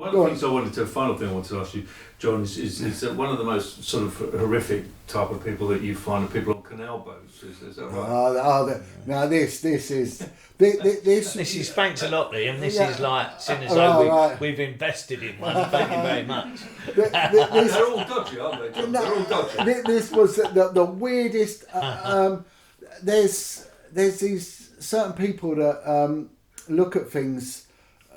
One of the things final thing I wanted to ask you, John, is that one of the most sort of horrific type of people that you find are people on canal boats. Is that right? Now this is This is thanks a lot, Liam. This is like, seeing as though we've invested in one. Thank you very much. They're all dodgy, aren't they, John? They're all dodgy. This was the weirdest. There's these certain people that look at things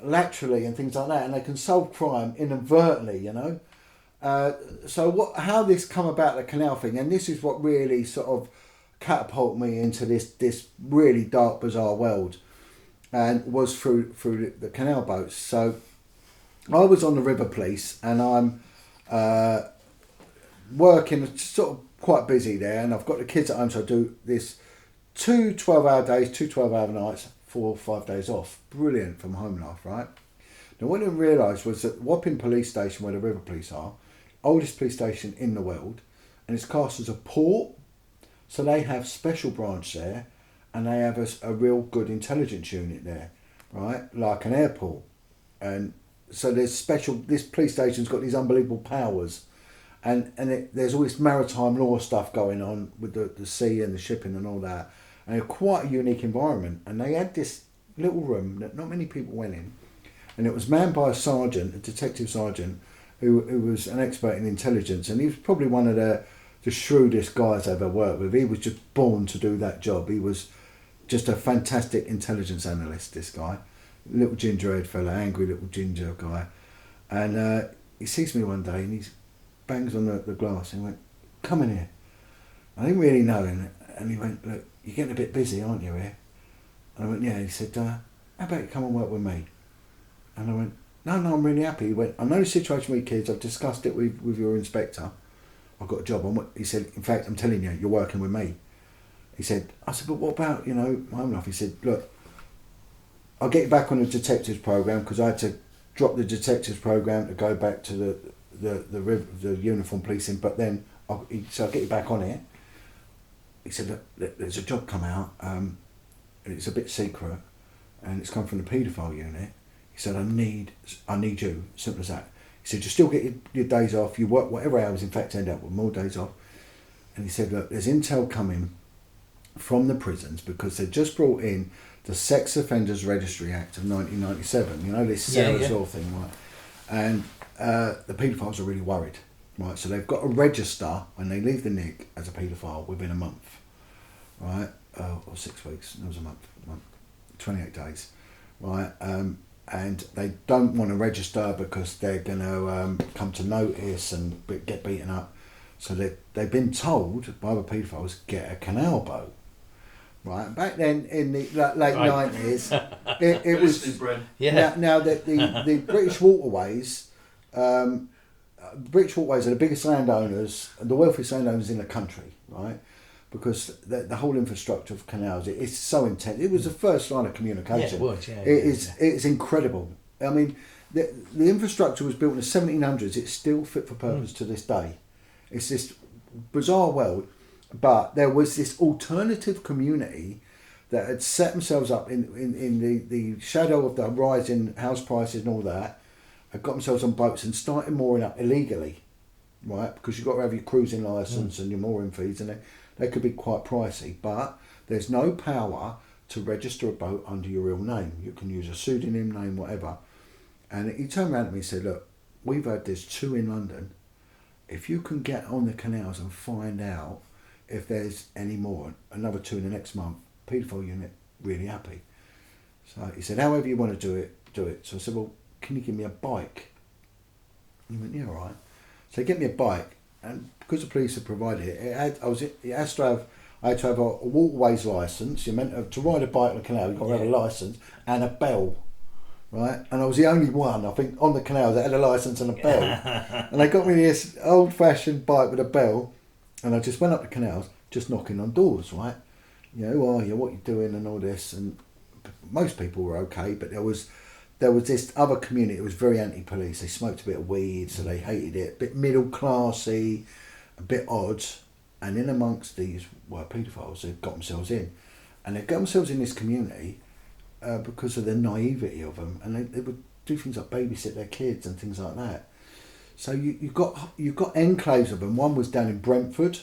laterally and things like that, and they can solve crime inadvertently, you know. How this come about, the canal thing, and this is what really sort of catapulted me into this really dark, bizarre world, and was through the canal boats. So I was on the river police, and I'm working sort of quite busy there, and I've got the kids at home, so I do this 2 12-hour days, 2 12-hour nights, 4 or 5 days off. Brilliant from home life, right? Now what I didn't realise was that Wapping Police Station, where the river police are, oldest police station in the world, and it's classed as a port, so they have special branch there, and they have a real good intelligence unit there, right? Like an airport. And so there's this police station's got these unbelievable powers, and there's all this maritime law stuff going on with the sea and the shipping and all that. And it's quite a unique environment. And they had this little room that not many people went in. And it was manned by a sergeant, a detective sergeant, who was an expert in intelligence. And he was probably one of the shrewdest guys I've ever worked with. He was just born to do that job. He was just a fantastic intelligence analyst, this guy. Little ginger-haired fella, angry little ginger guy. And he sees me one day and he bangs on the glass and he went, "Come in here." I didn't really know him. And he went, "Look, you're getting a bit busy, aren't you, here?" And I went, "Yeah." He said, "How about you come and work with me?" And I went, No, I'm really happy." He went, "I know the situation with kids. I've discussed it with your inspector. I've got a job on." He said, "In fact, I'm telling you, you're working with me." He said, I said, "But what about, my home life?" He said, "Look, I'll get you back on the detectives program, because I had to drop the detectives program to go back to the uniform policing, but then I'll get you back on it." He said, "Look, there's a job come out, and it's a bit secret, and it's come from the paedophile unit." He said, I need you, simple as that. He said, "You still get your days off, you work whatever hours, in fact end up with more days off." And he said, "Look, there's intel coming from the prisons, because they just brought in the Sex Offenders Registry Act of 1997, this Sarah's Law thing, right? And the paedophiles are really worried, right? So they've got to register when they leave the NIC as a paedophile within a month, right? Or 6 weeks, it was a month, 28 days, right? And they don't want to register because they're going to come to notice and get beaten up. So they've been told by the paedophiles, get a canal boat. Right, back then in the late 90s, it was. Now the British waterways, are the biggest landowners, the wealthiest landowners in the country, right? Because the whole infrastructure of canals, it's so intense. It was the first line of communication. Yeah, it was. It's incredible. I mean, the infrastructure was built in the 1700s. It's still fit for purpose to this day. It's this bizarre world. But there was this alternative community that had set themselves up in the shadow of the rising house prices and all that, had got themselves on boats and started mooring up illegally, right? Because you've got to have your cruising licence and your mooring fees, and they could be quite pricey. But there's no power to register a boat under your real name. You can use a pseudonym name, whatever. And he turned around to me and said, "Look, we've had there's 2 in London. If you can get on the canals and find out if there's any more, another 2 in the next month, paedophile unit, really happy." So he said, "However you want to do it." So I said, "Well, can you give me a bike?" He went, "Yeah, all right." So he gave me a bike, and because the police had provided it, I had to have a waterways licence. You're meant to ride a bike on the canal, you've got to have a licence and a bell. Right, and I was the only one, I think, on the canal that had a licence and a bell. And they got me this old-fashioned bike with a bell. And I just went up the canals, just knocking on doors, right? Who are you, what you doing, and all this. And most people were okay, but there was this other community that was very anti-police. They smoked a bit of weed, so they hated it. A bit middle-classy, a bit odd. And in amongst these were paedophiles who got themselves in. And they got themselves in this community because of the naivety of them. And they would do things like babysit their kids and things like that. So you've got enclaves of them. One was down in Brentford,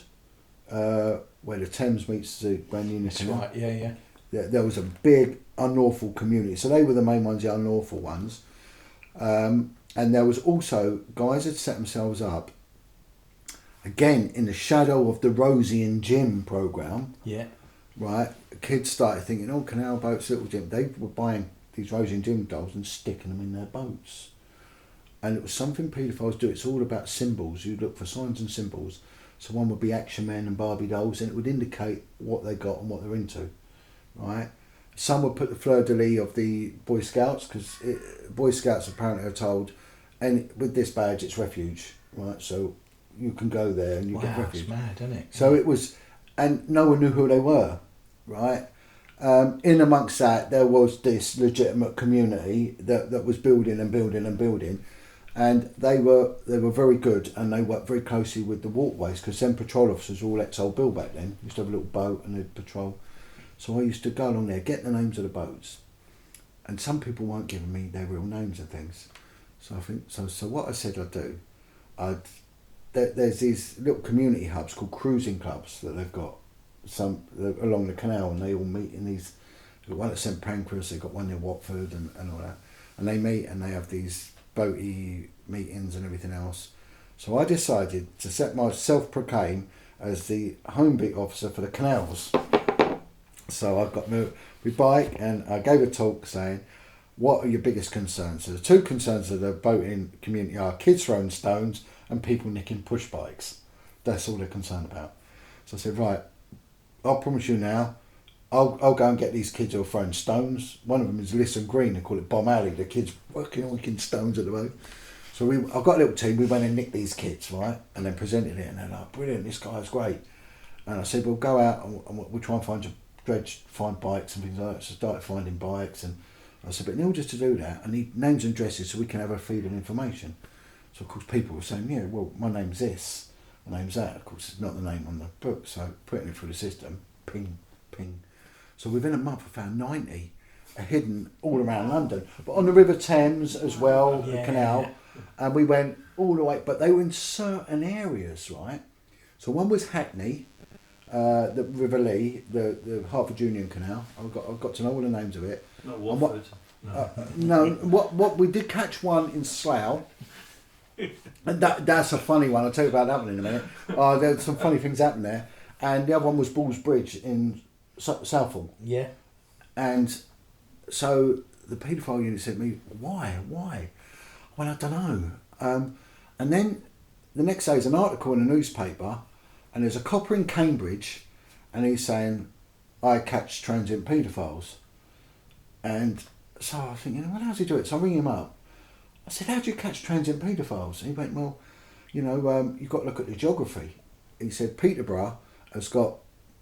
where the Thames meets the Grand Union Canal. Right, yeah. There was a big unlawful community. So they were the main ones, the unlawful ones. And there was also guys that set themselves up, again, in the shadow of the Rosie and Jim programme. Yeah. Right? Kids started thinking, oh, Canal Boats, Little Jim. They were buying these Rosie and Jim dolls and sticking them in their boats. And it was something paedophiles do. It's all about symbols. You look for signs and symbols. So one would be Action Men and Barbie dolls, and it would indicate what they got and what they're into. Right? Some would put the fleur-de-lis of the Boy Scouts, because Boy Scouts apparently are told, and with this badge it's refuge, right? So you can go there and you get refuge. It's mad, isn't it? So it was, and no one knew who they were, right? In amongst that, there was this legitimate community that was building, and they were very good, and they worked very closely with the waterways, because then patrol officers were all ex-Old Bill back then. Used to have a little boat and they'd patrol. So I used to go along there, get the names of the boats, and some people weren't giving me their real names and things. So I think so. What I said I'd do, there's these little community hubs called cruising clubs that they've got some along the canal, and they all meet in these. They've got one at St Pancras, they've got one near Watford, and all that, and they meet and they have these boaty meetings and everything else. So I decided to set myself proclaim as the homebeat officer for the canals. So I've got my bike, and I gave a talk saying, what are your biggest concerns? So the two concerns of the boating community are kids throwing stones and people nicking push bikes. That's all they're concerned about. So I said, right, I'll promise you now, I'll go and get these kids who are throwing stones. One of them is Listen Green, they call it Bomb Alley, the kids working stones at the boat. So I've got a little team, we went and nicked these kids, right? And then presented it, and they're like, brilliant, this guy's great. And I said, we'll go out and we'll try and find bikes and things like that. So I started finding bikes, and I said, but in order to do that, I need names and addresses so we can have a feed of information. So of course people were saying, yeah, well, my name's this, my name's that. Of course it's not the name on the book, so putting it through the system, ping, ping. So within a month I found 90 hidden all around London, but on the River Thames as well, the canal, and we went all the way, but they were in certain areas, right? So one was Hackney, the River Lee, the Hertford Union Canal. I've got to know all the names of it. Not Watford. No. What we did catch one in Slough. And that's a funny one. I'll tell you about that one in a minute. There's some funny things happened there. And the other one was Balls Bridge in Southall. Yeah. And so the paedophile unit said to me, why? Well, I don't know. And then the next day is an article in a newspaper, and there's a copper in Cambridge, and he's saying, I catch transient paedophiles. And so I was thinking, well, how does he do it? So I ring him up. I said, how do you catch transient paedophiles? And he went, well, you've got to look at the geography. He said, Peterborough has got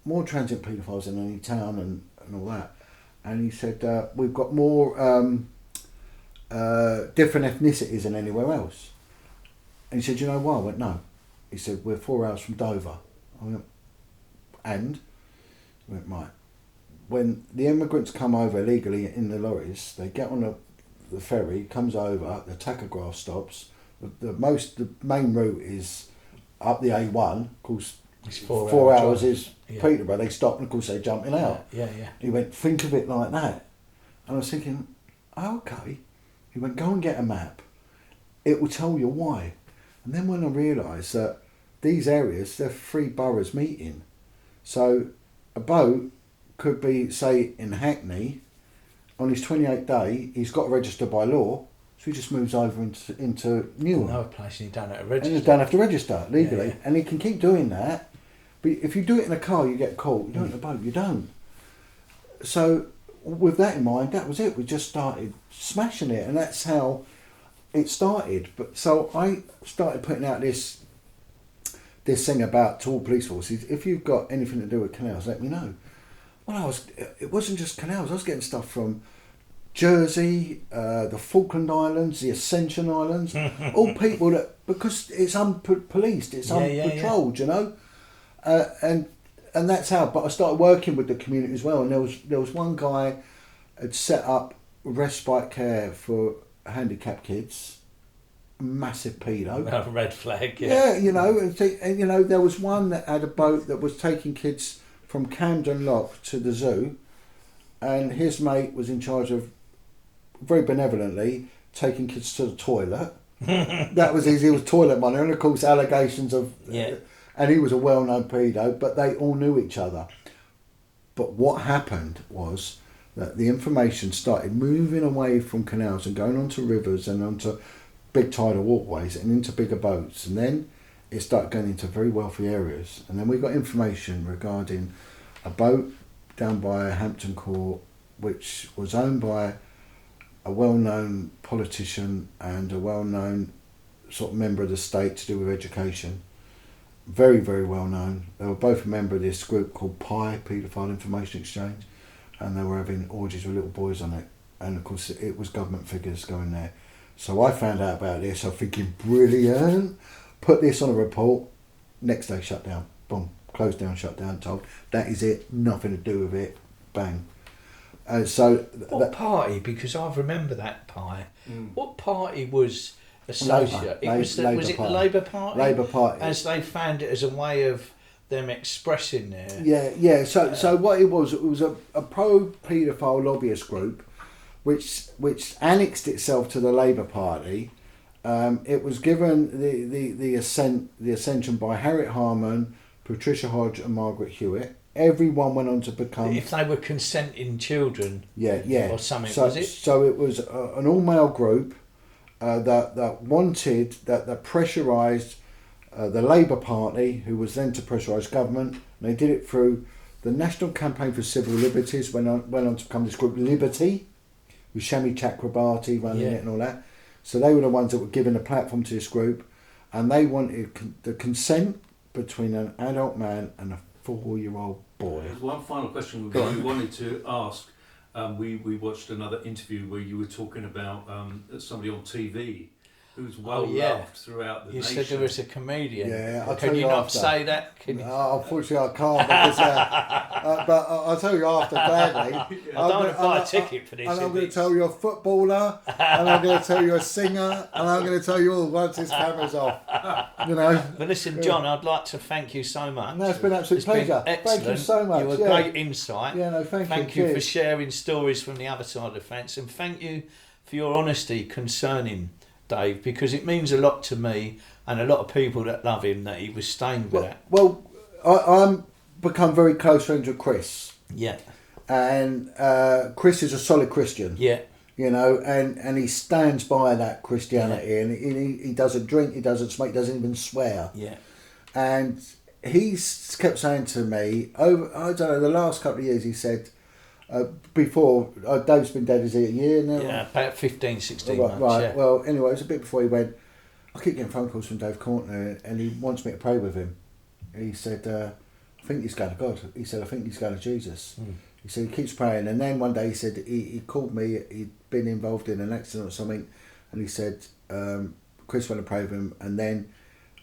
more transient paedophiles than any town and all that. And he said, we've got more different ethnicities than anywhere else. And he said, you know why? I went, no. He said, we're 4 hours from Dover. I went, and? He went, right. When the immigrants come over illegally in the lorries, they get on the ferry, comes over, the tachograph stops. The main route is up the A1. Of course, it's 4 hours is Peterborough. They stop, and of course they're jumping out. Yeah. He went, think of it like that. And I was thinking, oh, okay. He went, go and get a map. It will tell you why. And then when I realised that these areas, they're 3 boroughs meeting. So a boat could be, say, in Hackney. On his 28th day, he's got to register by law, so he just moves over into Newham. Another place, and you don't have to register. And you don't have to register legally. Yeah. And he can keep doing that. But if you do it in a car, you get caught. You do it in a boat, you don't. So with that in mind, that was it. We just started smashing it, and that's how it started. But so I started putting out this thing about to all police forces, if you've got anything to do with canals, let me know. Well, it wasn't just canals. I was getting stuff from Jersey, the Falkland Islands, the Ascension Islands, all people that, because it's unpoliced, it's unpatrolled, you know, and that's how. But I started working with the community as well, and there was one guy had set up respite care for handicapped kids, massive pedo. Red flag, Yeah, you know, and you know, there was one that had a boat that was taking kids from Camden Lock to the zoo, and his mate was in charge of, very benevolently, taking kids to the toilet. That was his. He was toilet money, and of course allegations of. Yeah. And he was a well-known pedo, but they all knew each other. But what happened was that the information started moving away from canals and going onto rivers and onto big tidal walkways and into bigger boats, and then it started going into very wealthy areas. And then we got information regarding a boat down by Hampton Court, which was owned by a well-known politician and a well-known sort of member of the state to do with education. Very, very well known. They were both a member of this group called PI, Pedophile Information Exchange, and they were having orgies with little boys on it. And of course it was government figures going there. So I found out about this, I'm thinking, brilliant, put this on a report, next day shut down, boom, closed down, shut down, told, that is it, nothing to do with it, bang. So what party, because I remember that pie, what party was associated? Was it the Labour Party? Labour Party. As they found it as a way of them expressing their... Yeah. So what it was a pro-paedophile lobbyist group, which annexed itself to the Labour Party. It was given the ascension by Harriet Harman, Patricia Hodge, and Margaret Hewitt. Everyone went on to become... If they were consenting children, yeah, or something, so, was it? So it was an all-male group that wanted, that pressurised the Labour Party, who was then to pressurise government. And they did it through the National Campaign for Civil Liberties, went on to become this group, Liberty, with Shami Chakrabarti running it and all that. So they were the ones that were giving a platform to this group, and they wanted the consent between an adult man and a 4-year-old boy. There's one final question we wanted to ask. We watched another interview where you were talking about somebody on TV who's loved throughout the nation. You said there was a comedian. Yeah, Can you not say that? Unfortunately, I can't. Because, but I'll tell you after, gladly. I don't want to buy a ticket for this. And I'm going to tell you a footballer, and I'm going to tell you a singer, and I'm going to tell you all once this camera's off. You know. But listen, John, I'd like to thank you so much. No, it's been an absolute pleasure. Excellent. Thank you so much. You were great insight. Yeah, no, thank you. Thank you for sharing stories from the other side of the fence, and thank you for your honesty concerning Dave, because it means a lot to me and a lot of people that love him that he was stained with that. Well, I'm become very close friends with Chris. Yeah. And Chris is a solid Christian. Yeah. You know, and he stands by that Christianity, and he doesn't drink, he doesn't smoke, he doesn't even swear. Yeah. And he's kept saying to me, over, I don't know, the last couple of years, he said, before, Dave's been dead, is he a year now? Yeah, about 15, 16 right, months. Right, yeah. Well, anyway, it was a bit before he went. I keep getting phone calls from Dave Courtney, and he wants me to pray with him. He said, I think he's going to God. He said, I think he's going to Jesus. He said, he keeps praying. And then one day he said, he called me, he'd been involved in an accident or something, and he said, Chris went to pray with him. And then,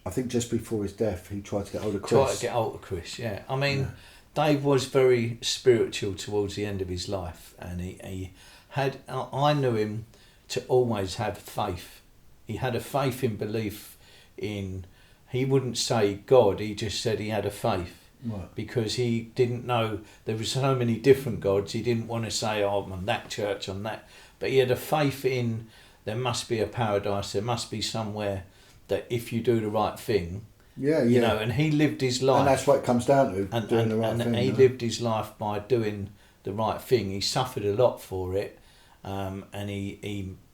I think just before his death, he tried to get hold of Chris. Yeah. I mean, Dave was very spiritual towards the end of his life, and he had, I knew him to always have faith. He had a faith in belief in, he wouldn't say God, he just said he had a faith. Right. Because he didn't know, there were so many different gods, he didn't want to say, oh, I'm on that church, on that. But he had a faith in, there must be a paradise, there must be somewhere that if you do the right thing, you know, and he lived his life. And that's what it comes down to, doing the right thing. And he lived his life by doing the right thing. He suffered a lot for it, and he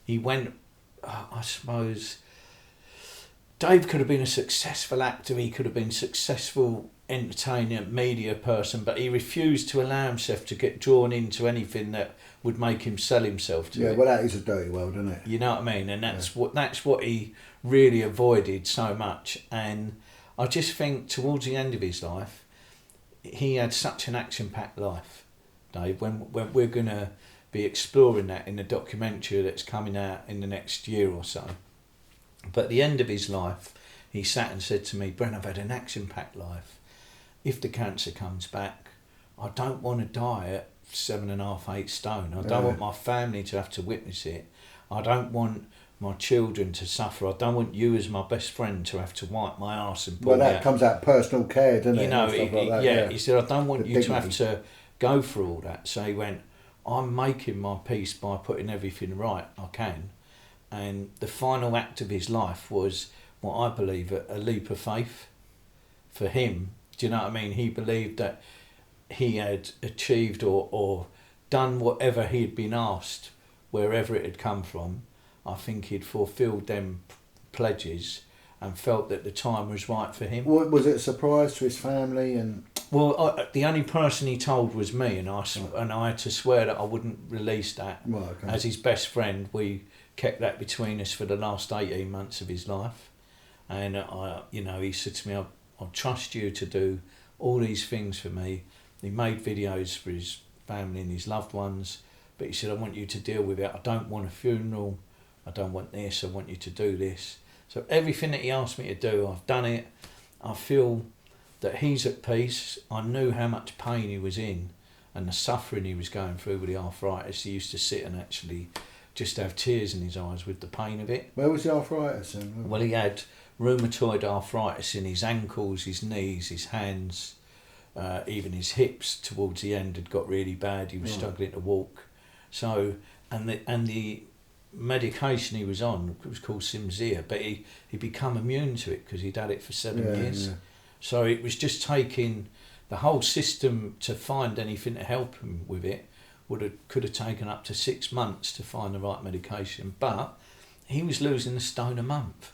went, I suppose, Dave could have been a successful actor, he could have been successful entertainer, media person, but he refused to allow himself to get drawn into anything that would make him sell himself to it. Yeah, well, that is a dirty world, isn't it? You know what I mean? And that's what he really avoided so much. And I just think towards the end of his life, he had such an action-packed life, Dave. When we're going to be exploring that in the documentary that's coming out in the next year or so. But at the end of his life, he sat and said to me, Bren, I've had an action-packed life. If the cancer comes back, I don't want to die at 7.5, 8 stone. I don't want my family to have to witness it. I don't want my children to suffer. I don't want you as my best friend to have to wipe my arse and pull Well, that out. comes out personal care, doesn't it? You know, And stuff like that, yeah, he said, I don't want The you to have dignity. to go through all that. So he went, I'm making my peace by putting everything right I can. And the final act of his life was what I believe a leap of faith for him. Do you know what I mean? He believed that he had achieved or done whatever he had been asked, wherever it had come from. I think he'd fulfilled them pledges and felt that the time was right for him. Was it a surprise to his family? And Well, the only person he told was me, and I had to swear that I wouldn't release that. Right, okay. As his best friend, we kept that between us for the last 18 months of his life. And he said to me, I'll trust you to do all these things for me. He made videos for his family and his loved ones, but he said, I want you to deal with it. I don't want a funeral. I don't want this. I want you to do this. So everything that he asked me to do, I've done it. I feel that he's at peace. I knew how much pain he was in and the suffering he was going through with the arthritis. He used to sit and actually just have tears in his eyes with the pain of it. where was the arthritis then? Well, he had rheumatoid arthritis in his ankles, his knees, his hands, even his hips towards the end had got really bad. He was struggling to walk. So, and the medication he was on was called Simzia, but he become immune to it because he'd had it for 7 years. Yeah. So it was just taking the whole system to find anything to help him with it. Could have taken up to 6 months to find the right medication, but he was losing a stone a month.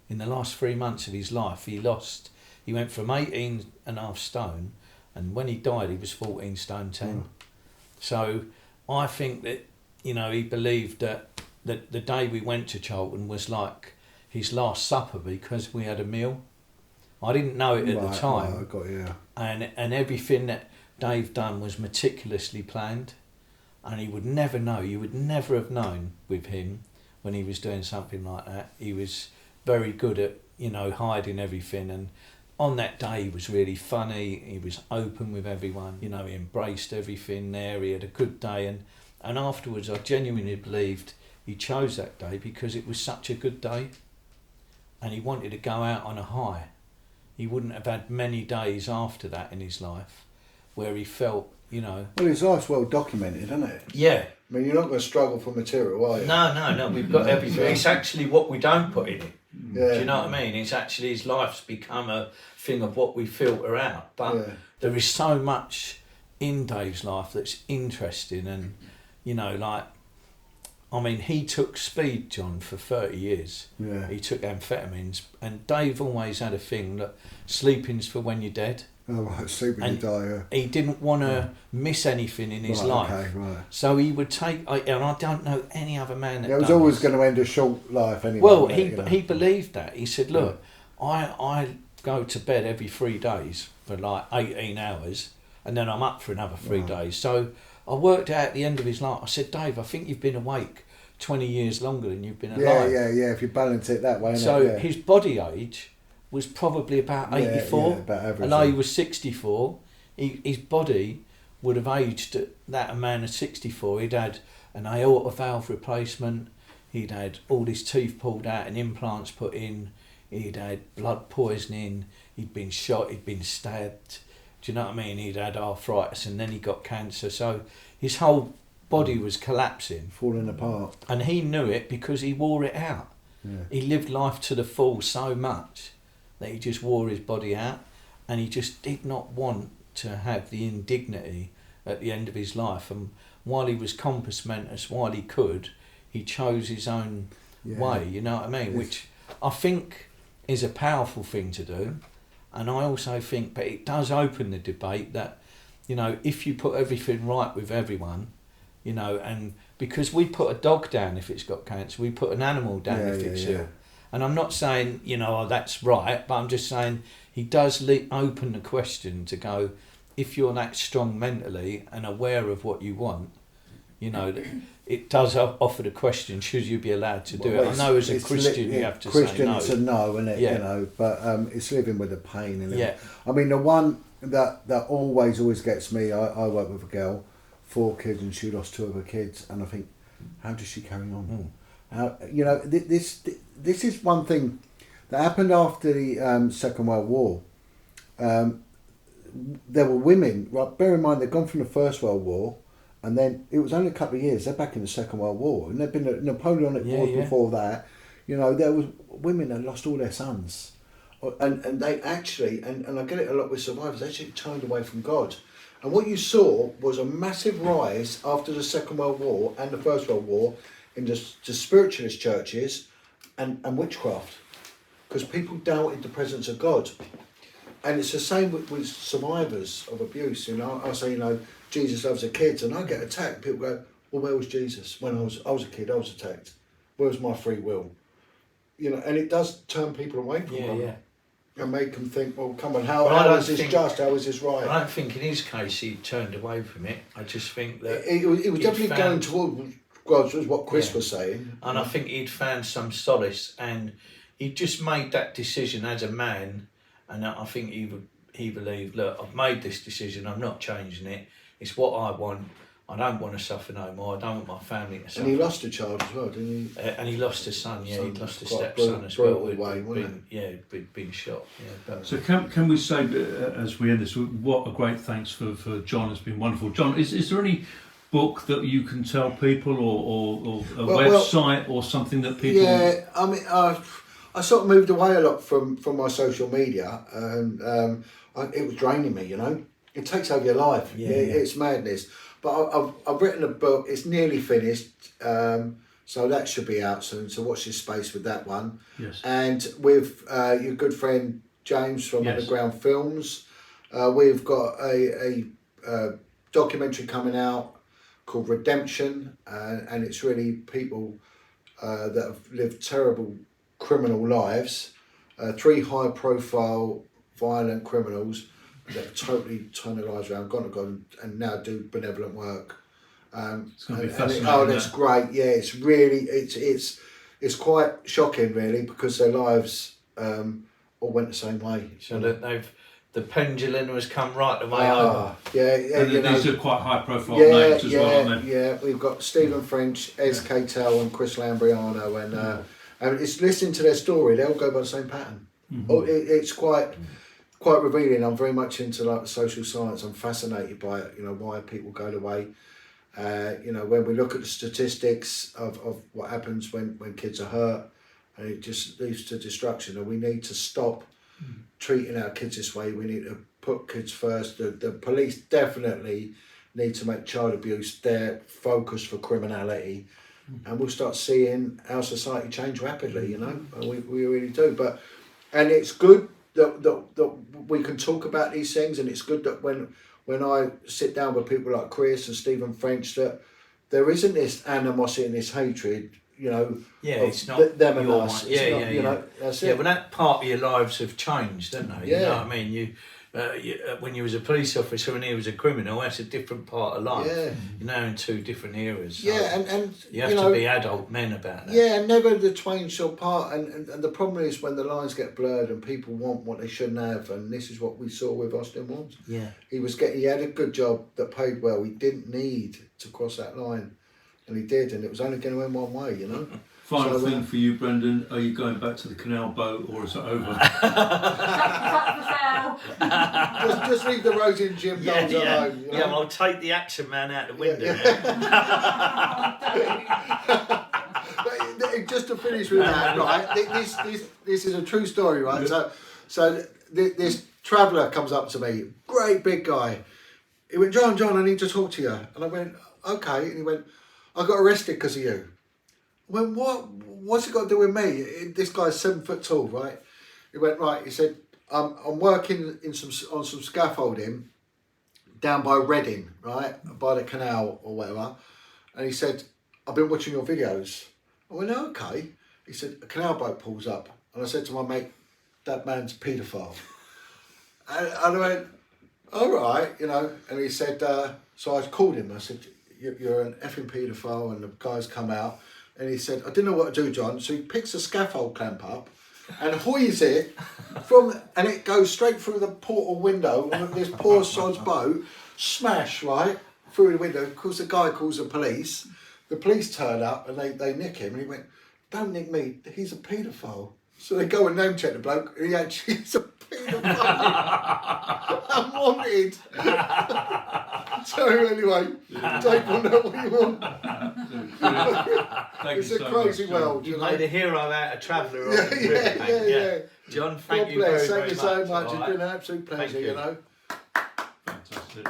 In the last 3 months of his life, he went from 18.5 stone, and when he died, he was 14 stone 10. So I think that, he believed that the day we went to Charlton was like his last supper because we had a meal. I didn't know it at the time. Right, I got you. And everything that Dave done was meticulously planned, and he would never know. You would never have known with him when he was doing something like that. He was very good at hiding everything, and on that day he was really funny. He was open with everyone. He embraced everything there. He had a good day, and afterwards I genuinely believed he chose that day because it was such a good day, and he wanted to go out on a high. He wouldn't have had many days after that in his life where he felt, Well, his life's well documented, isn't it? Yeah. I mean, you're not going to struggle for material, are you? No, we've got everything. It's actually what we don't put in it. Yeah. Do you know what I mean? It's actually his life's become a thing of what we filter out. But there is so much in Dave's life that's interesting, and, he took speed, John, for 30 years. Yeah. He took amphetamines, and Dave always had a thing that sleeping's for when you're dead. Oh, right, sleep when you die, yeah. He didn't want to miss anything in his life. Okay, right. So he would take, and I don't know any other man that It was done always this. going to end a short life anyway. Well, wasn't it, he believed that. He said, look, I go to bed every 3 days for like 18 hours, and then I'm up for another 3 days. So I worked out at the end of his life, I said, Dave, I think you've been awake 20 years longer than you've been alive. Yeah, if you balance it that way. So his body age was probably about 84. Yeah, about average. Although he was 64, his body would have aged at that a man of 64. He'd had an aorta valve replacement, he'd had all his teeth pulled out and implants put in, he'd had blood poisoning, he'd been shot, he'd been stabbed. Do you know what I mean? He'd had arthritis and then he got cancer. So his whole body was collapsing. Falling apart. And he knew it because he wore it out. Yeah. He lived life to the full so much that he just wore his body out, and he just did not want to have the indignity at the end of his life. And while he was compos mentis, while he could, he chose his own way, you know what I mean? Which I think is a powerful thing to do. And I also think, but it does open the debate that, if you put everything right with everyone, and because we put a dog down if it's got cancer, we put an animal down if it's ill. And I'm not saying, that's right, but I'm just saying he does open the question to go, if you're that strong mentally and aware of what you want, it does offer the question, should you be allowed to do it? I know as a Christian you have to say no. Christian, it's a no, isn't it? Yeah. But it's living with the pain. Isn't it? Yeah. I mean, the one that always gets me, I work with a girl, 4 kids, and she lost 2 of her kids, and I think, how does she carry on? You know, this is one thing that happened after the Second World War. There were women, right, bear in mind they'd gone from the First World War, and then it was only a couple of years, they're back in the Second World War, and there'd been a Napoleonic Wars before that. You know, there was women that lost all their sons. And they actually, and I get it a lot with survivors, they actually turned away from God. And what you saw was a massive rise after the Second World War and the First World War in just spiritualist churches and witchcraft, because people doubted the presence of God. And it's the same with survivors of abuse. You know, I say, you know, Jesus loves the kids, and I get attacked. People go, well, where was Jesus when I was a kid? I was attacked. Where was my free will? You know, and it does turn people away from God. And make them think, well, come on, how is this just? How is this right? I don't think in his case he turned away from it. I just think that it was definitely going toward God, was what Chris was saying. And I think he'd found some solace, and he just made that decision as a man. And I think he believed, look, I've made this decision. I'm not changing it. It's what I want. I don't want to suffer no more. I don't want my family to suffer. And he lost a child as well, didn't he? And he lost his son. Yeah, he lost his stepson as well. Being shot. Yeah. But, so can we say, as we end this, what a great thanks for John. It's been wonderful. John, is there any book that you can tell people, or a website, or something that people? Yeah, I mean, I sort of moved away a lot from my social media, and it was draining me. You know, it takes over your life. It's madness. But I've written a book. It's nearly finished, so that should be out soon. So watch this space with that one. Yes. And with your good friend James from Underground Films, we've got a documentary coming out called Redemption, and it's really people that have lived terrible criminal lives. 3 high-profile violent criminals that have totally turned their lives around, gone to God, and now do benevolent work. It's going to be fascinating. That's great. Yeah, it's really it's quite shocking, really, because their lives all went the same way. So that the pendulum has come right the way over. Yeah, and these are quite high-profile names as well, aren't they? Yeah, we've got Stephen French, Ez Catel, and Chris Lambriano, and it's listening to their story. They all go by the same pattern. Mm-hmm. It's quite revealing. I'm very much into like social science. I'm fascinated by it. You know, why people go the way. You know, when we look at the statistics of what happens when kids are hurt, and it just leads to destruction. And we need to stop treating our kids this way. We need to put kids first. The police definitely need to make child abuse their focus for criminality, and we'll start seeing our society change rapidly. You know, we really do. And it's good that we can talk about these things, and it's good that when I sit down with people like Chris and Stephen French, that there isn't this animosity and this hatred, you know. Yeah, it's not them and us. You know, that's it. Yeah, but that part of your lives have changed, haven't they? You know what I mean? You when you was a police officer and he was a criminal, that's a different part of life. Yeah. You're now in 2 different eras. So and you have to be adult men about that. Yeah, and never the twain shall part. And the problem is when the lines get blurred and people want what they shouldn't have, and this is what we saw with Austin Watts. Yeah. He had a good job that paid well. He didn't need to cross that line, and he did, and it was only going to end one way, you know. Final thing for you, Brendan, are you going back to the Canal Boat, or is it over? just leave the Rosing Gym dolls alone. You know? Yeah, well, I'll take the action man out the window. But just to finish with that, right? This is a true story, right? So this traveller comes up to me, great big guy. He went, John, I need to talk to you. And I went, okay. And he went, I got arrested because of you. I went, what's it got to do with me? This guy's 7 foot tall, right? He went, right. He said, I'm working on some scaffolding down by Reading, right, by the canal or whatever. And he said, I've been watching your videos. I went, okay. He said, a canal boat pulls up. And I said to my mate, that man's paedophile. And I went, all right, you know. And he said, so I called him. I said, you're an effing paedophile. And the guy's come out. And he said, I didn't know what to do, John. So he picks a scaffold clamp up and hoys it and it goes straight through the portal window of this poor sod's boat, smash right through the window. Of course, the guy calls the police. The police turn up and they nick him. And he went, don't nick me, he's a paedophile. So they go and name check the bloke, and he actually is a paedophile. Unwanted. So anyway, take on that what you want. It's a crazy world, You you know. made a hero out of Traveller. Yeah. John, thank God you very, bless. very Thank you much. so much. All It's right. been an absolute pleasure, Thank you. you know. Fantastic.